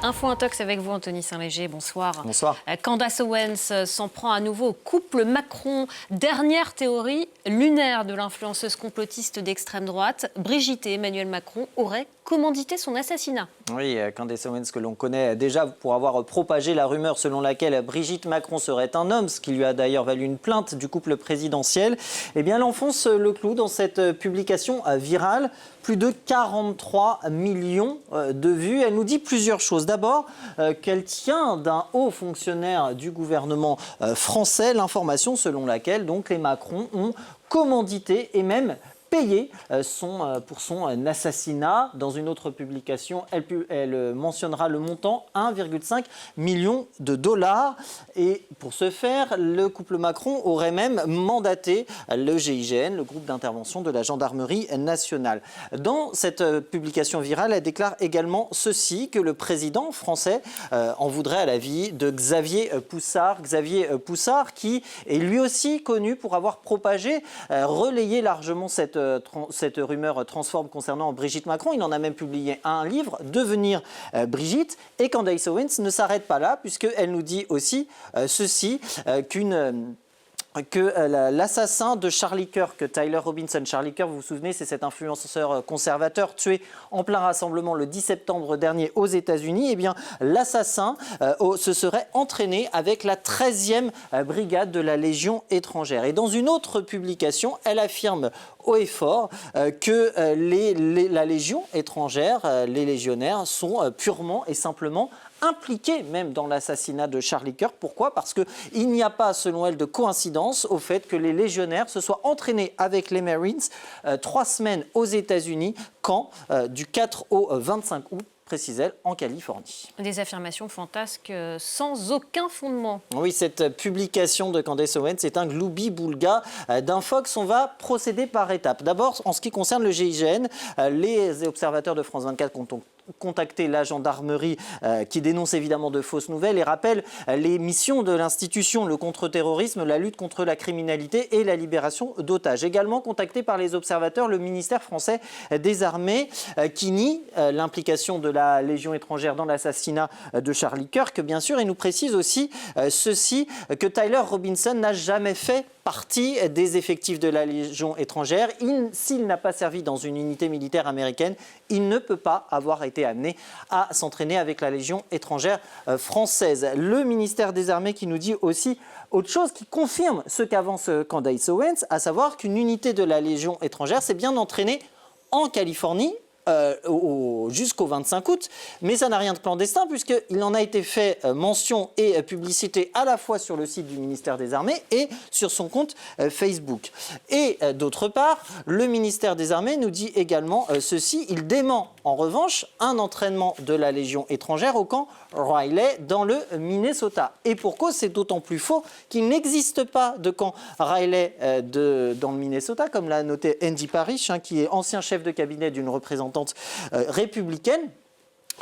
Info Intox avec vous, Anthony Saint-Léger. Bonsoir. Bonsoir. Candace Owens s'en prend à nouveau au couple Macron. Dernière théorie lunaire de l'influenceuse complotiste d'extrême droite. Brigitte et Emmanuel Macron auraient commandité son assassinat. Oui, Candace Owens, que l'on connaît déjà pour avoir propagé la rumeur selon laquelle Brigitte Macron serait un homme, ce qui lui a d'ailleurs valu une plainte du couple présidentiel. Eh bien, elle enfonce le clou dans cette publication virale. Plus de 43 millions de vues. Elle nous dit plusieurs choses. D'abord, qu'elle tient d'un haut fonctionnaire du gouvernement français l'information selon laquelle donc, les Macron ont commandité et même payé pour son assassinat. Dans une autre publication, elle mentionnera le montant 1,5 million de dollars. Et pour ce faire, le couple Macron aurait même mandaté le GIGN, le groupe d'intervention de la gendarmerie nationale. Dans cette publication virale, elle déclare également ceci, que le président français en voudrait à la vie de Xavier Poussard. Xavier Poussard qui est lui aussi connu pour avoir propagé, relayé largement cette rumeur transforme concernant Brigitte Macron. Il en a même publié un livre, Devenir Brigitte. Et Candace Owens ne s'arrête pas là, puisqu'elle nous dit aussi ceci, que l'assassin de Charlie Kirk, Tyler Robinson. Charlie Kirk, vous vous souvenez, c'est cet influenceur conservateur tué en plein rassemblement le 10 septembre dernier aux États-Unis. Eh bien, l'assassin se serait entraîné avec la 13e brigade de la Légion étrangère. Et dans une autre publication, elle affirme haut et fort que la Légion étrangère, les légionnaires, sont purement et simplement impliqués même dans l'assassinat de Charlie Kirk. Pourquoi ? Parce qu'il n'y a pas, selon elle, de coïncidence au fait que les légionnaires se soient entraînés avec les Marines 3 semaines aux États-Unis, du 4 au 25 août, précise-t-elle, en Californie. Des affirmations fantasques sans aucun fondement. Oui, cette publication de Candace Owens est un gloubi-boulga d'un Fox. On va procéder par étapes. D'abord, en ce qui concerne le GIGN, les observateurs de France 24 ont contacté la gendarmerie qui dénonce évidemment de fausses nouvelles et rappelle les missions de l'institution, le contre-terrorisme, la lutte contre la criminalité et la libération d'otages. Également contacté par les observateurs, le ministère français des Armées qui nie l'implication de la Légion étrangère dans l'assassinat de Charlie Kirk, bien sûr, et nous précise aussi ceci, que Tyler Robinson n'a jamais fait partie des effectifs de la Légion étrangère. S'il n'a pas servi dans une unité militaire américaine, il ne peut pas avoir été amené à s'entraîner avec la Légion étrangère française. Le ministère des Armées qui nous dit aussi autre chose qui confirme ce qu'avance Candace Owens, à savoir qu'une unité de la Légion étrangère s'est bien entraînée en Californie jusqu'au 25 août, mais ça n'a rien de clandestin puisqu'il en a été fait mention et publicité à la fois sur le site du ministère des Armées et sur son compte Facebook. Et d'autre part, le ministère des Armées nous dit également ceci, il dément en revanche un entraînement de la Légion étrangère au camp Riley dans le Minnesota. Et pour cause, c'est d'autant plus faux qu'il n'existe pas de camp Riley dans le Minnesota, comme l'a noté Andy Parrish, qui est ancien chef de cabinet d'une représentante républicaine.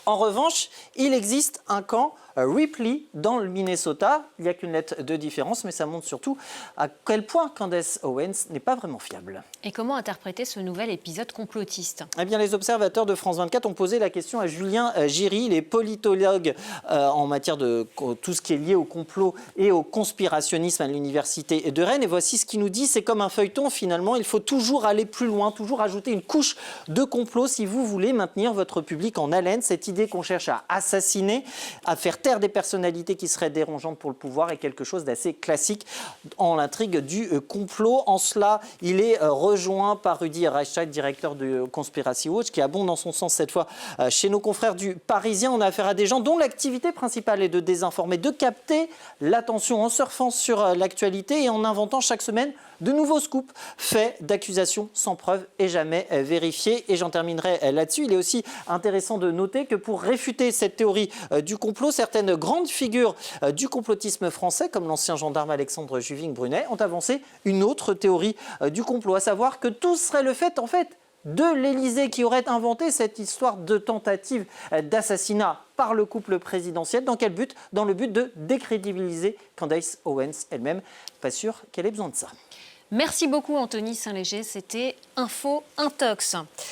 En revanche, il existe un camp Ripley dans le Minnesota. Il n'y a qu'une lettre de différence, mais ça montre surtout à quel point Candace Owens n'est pas vraiment fiable. Et comment interpréter ce nouvel épisode complotiste ? Eh bien, les observateurs de France 24 ont posé la question à Julien Giry, il est politologue en matière de tout ce qui est lié au complot et au conspirationnisme à l'université de Rennes. Et voici ce qu'il nous dit, c'est comme un feuilleton finalement, il faut toujours aller plus loin, toujours ajouter une couche de complot si vous voulez maintenir votre public en haleine. Cette idée qu'on cherche à assassiner, à faire taire des personnalités qui seraient dérangeantes pour le pouvoir est quelque chose d'assez classique en l'intrigue du complot. En cela, il est rejoint par Rudy Reichstadt, directeur de Conspiracy Watch, qui abonde dans son sens cette fois chez nos confrères du Parisien. On a affaire à des gens dont l'activité principale est de désinformer, de capter l'attention en surfant sur l'actualité et en inventant chaque semaine de nouveaux scoops faits d'accusations sans preuve et jamais vérifiés. Et j'en terminerai là-dessus. Il est aussi intéressant de noter que pour réfuter cette théorie du complot, certaines grandes figures du complotisme français, comme l'ancien gendarme Alexandre Juving-Brunet, ont avancé une autre théorie du complot, à savoir que tout serait le fait, en fait, de l'Élysée qui aurait inventé cette histoire de tentative d'assassinat par le couple présidentiel. Dans quel but ? Dans le but de décrédibiliser Candace Owens elle-même. Pas sûr qu'elle ait besoin de ça. Merci beaucoup Anthony Saint-Léger, c'était Info Intox.